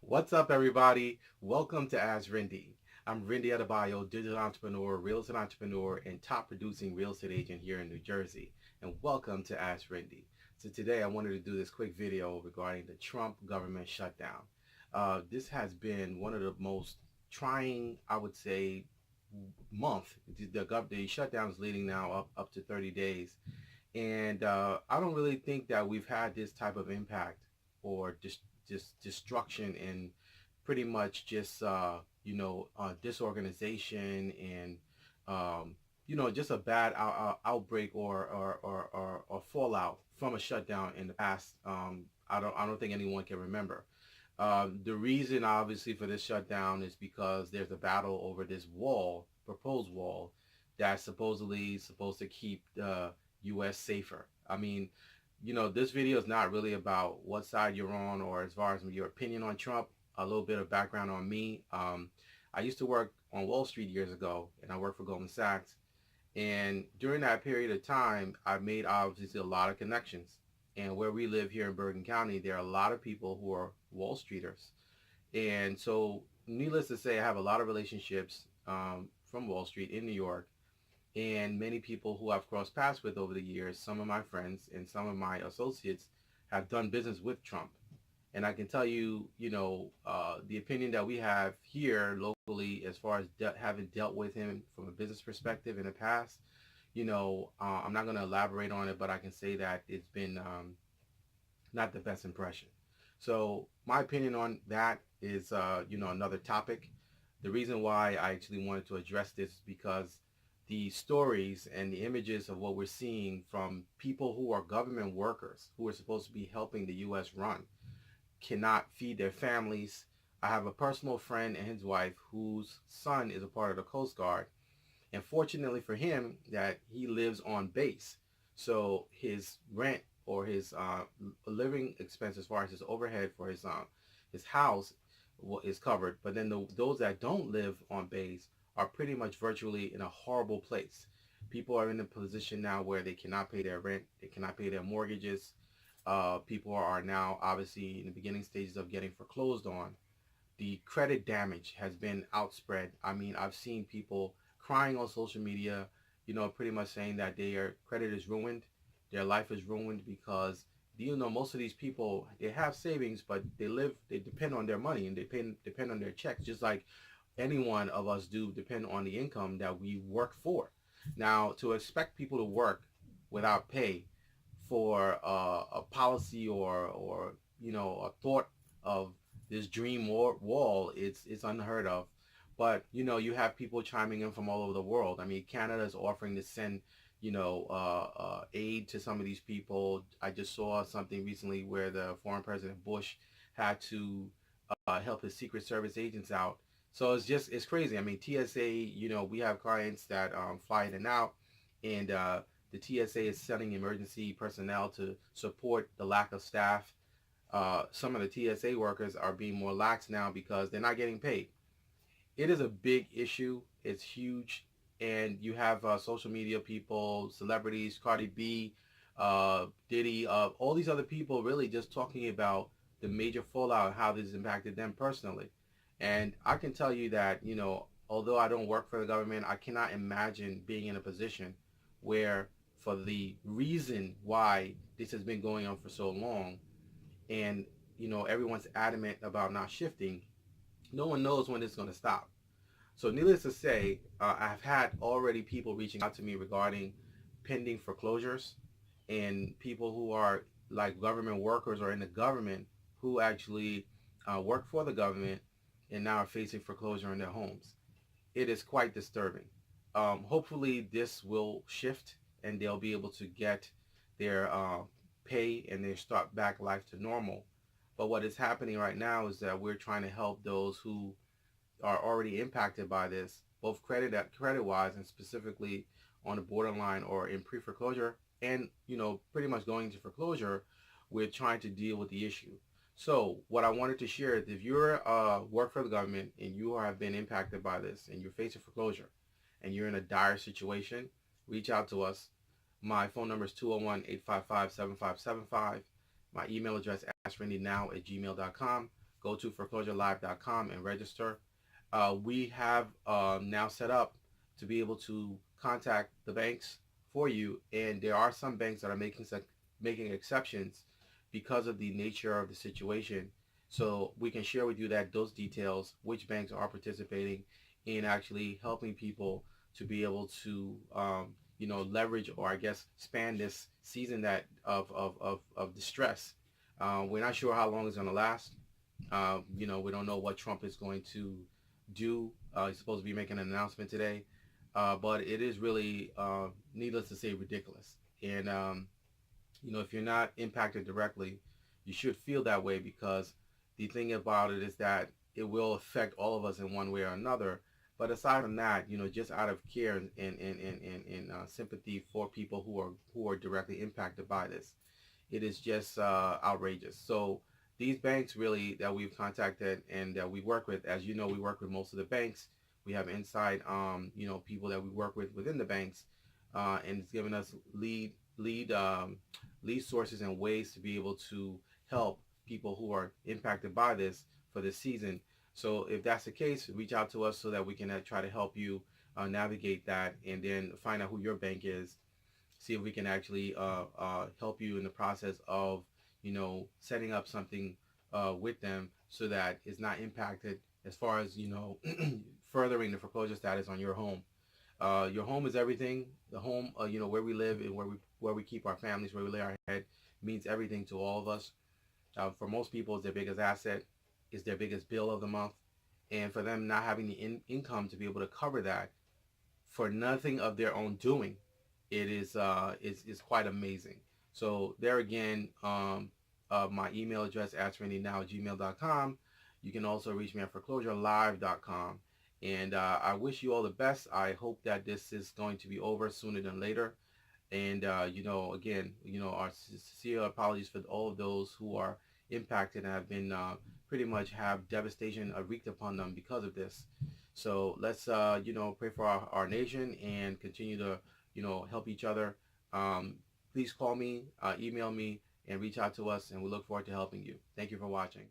What's up, everybody? Welcome to As Rinde. I'm Rinde Adebayo, digital entrepreneur, real estate entrepreneur, and top producing real estate agent here in New Jersey. And welcome to As Rinde. So today I wanted to do this quick video regarding the Trump government shutdown. This has been one of the most trying, I would say, month. The shutdown is leading now up to 30 days. And I don't really think that we've had this type of impact or just destruction and pretty much just disorganization and just a bad outbreak or fallout from a shutdown in the past. I don't think anyone can remember. The reason obviously for this shutdown is because there's a battle over this proposed wall, that's supposedly supposed to keep the U.S. safer. I mean, this video is not really about what side you're on or as far as your opinion on Trump. A little bit of background on me. I used to work on Wall Street years ago, and I worked for Goldman Sachs. And during that period of time, I made obviously a lot of connections. And where we live here in Bergen County, there are a lot of people who are Wall Streeters. And so, needless to say, I have a lot of relationships from Wall Street in New York, and many people who I've crossed paths with over the years. Some of my friends and some of my associates have done business with Trump. And I can tell you, the opinion that we have here locally as far as having dealt with him from a business perspective in the past, I'm not going to elaborate on it, but I can say that it's been not the best impression. So my opinion on that is, another topic. The reason why I actually wanted to address this is because the stories and the images of what we're seeing from people who are government workers who are supposed to be helping the U.S. run cannot feed their families. I have a personal friend and his wife whose son is a part of the Coast Guard, and fortunately for him, that he lives on base, so his rent or his living expense as far as his overhead for his house is covered. But then those that don't live on base are pretty much virtually in a horrible place. People are in a position now where they cannot pay their rent, they cannot pay their mortgages. People are now obviously in the beginning stages of getting foreclosed on. The credit damage has been outspread. I mean, I've seen people crying on social media, pretty much saying that their credit is ruined, their life is ruined because most of these people, they have savings, but they depend on their money, and they depend on their checks, just like any one of us do depend on the income that we work for. Now, to expect people to work without pay for a policy or a thought of this dream wall, it's unheard of. But you have people chiming in from all over the world. I mean, Canada is offering to send aid to some of these people. I just saw something recently where the former President Bush had to help his Secret Service agents out. So it's crazy. I mean, TSA, we have clients that fly in and out, and the TSA is sending emergency personnel to support the lack of staff. Some of the TSA workers are being more lax now because they're not getting paid. It is a big issue. It's huge. And you have social media people, celebrities, Cardi B, Diddy, all these other people really just talking about the major fallout and how this has impacted them personally. And I can tell you that, although I don't work for the government, I cannot imagine being in a position where, for the reason why this has been going on for so long, and, everyone's adamant about not shifting, no one knows when it's going to stop. So needless to say, I've had already people reaching out to me regarding pending foreclosures, and people who are like government workers or in the government who actually work for the government and now are facing foreclosure in their homes. It is quite disturbing. Hopefully this will shift and they'll be able to get their pay and their start back life to normal. But what is happening right now is that we're trying to help those who are already impacted by this, both credit wise and specifically on the borderline or in pre-foreclosure, and pretty much going to foreclosure. We're trying to deal with the issue. So what I wanted to share is, if you're work for the government and you have been impacted by this and you're facing foreclosure and you're in a dire situation, reach out to us. My phone number is 201-855-7575. My email address, askrandynow@gmail.com. go to foreclosurelive.com and register. We have now set up to be able to contact the banks for you, and there are some banks that are making exceptions because of the nature of the situation. So we can share with you that those details, which banks are participating in actually helping people to be able to leverage, or I guess span this season that of distress. We're not sure how long it's going to last. We don't know what Trump is going to do. He's supposed to be making an announcement today, but it is really, needless to say, ridiculous. And if you're not impacted directly, you should feel that way, because the thing about it is that it will affect all of us in one way or another. But aside from that, just out of care and sympathy for people who are directly impacted by this, it is just outrageous. So these banks really that we've contacted and that we work with, as you know, we work with most of the banks. We have inside, people that we work with within the banks, and it's given us lead sources and ways to be able to help people who are impacted by this for this season. So if that's the case, reach out to us so that we can try to help you navigate that, and then find out who your bank is, see if we can actually help you in the process of setting up something with them, so that it's not impacted as far as furthering the foreclosure status on your home. Your home is everything. The home, where we live and where we keep our families, where we lay our head, means everything to all of us. For most people, it's their biggest asset, it's their biggest bill of the month, and for them not having the income to be able to cover that for nothing of their own doing, it is quite amazing. So there again, my email address, askrandynow@gmail.com. You can also reach me at foreclosurelive.com. And I wish you all the best. I hope that this is going to be over sooner than later. And again, our sincere apologies for all of those who are impacted and have been pretty much have devastation wreaked upon them because of this. So let's pray for our nation and continue to help each other. Please call me, email me, and reach out to us, and we look forward to helping you. Thank you for watching.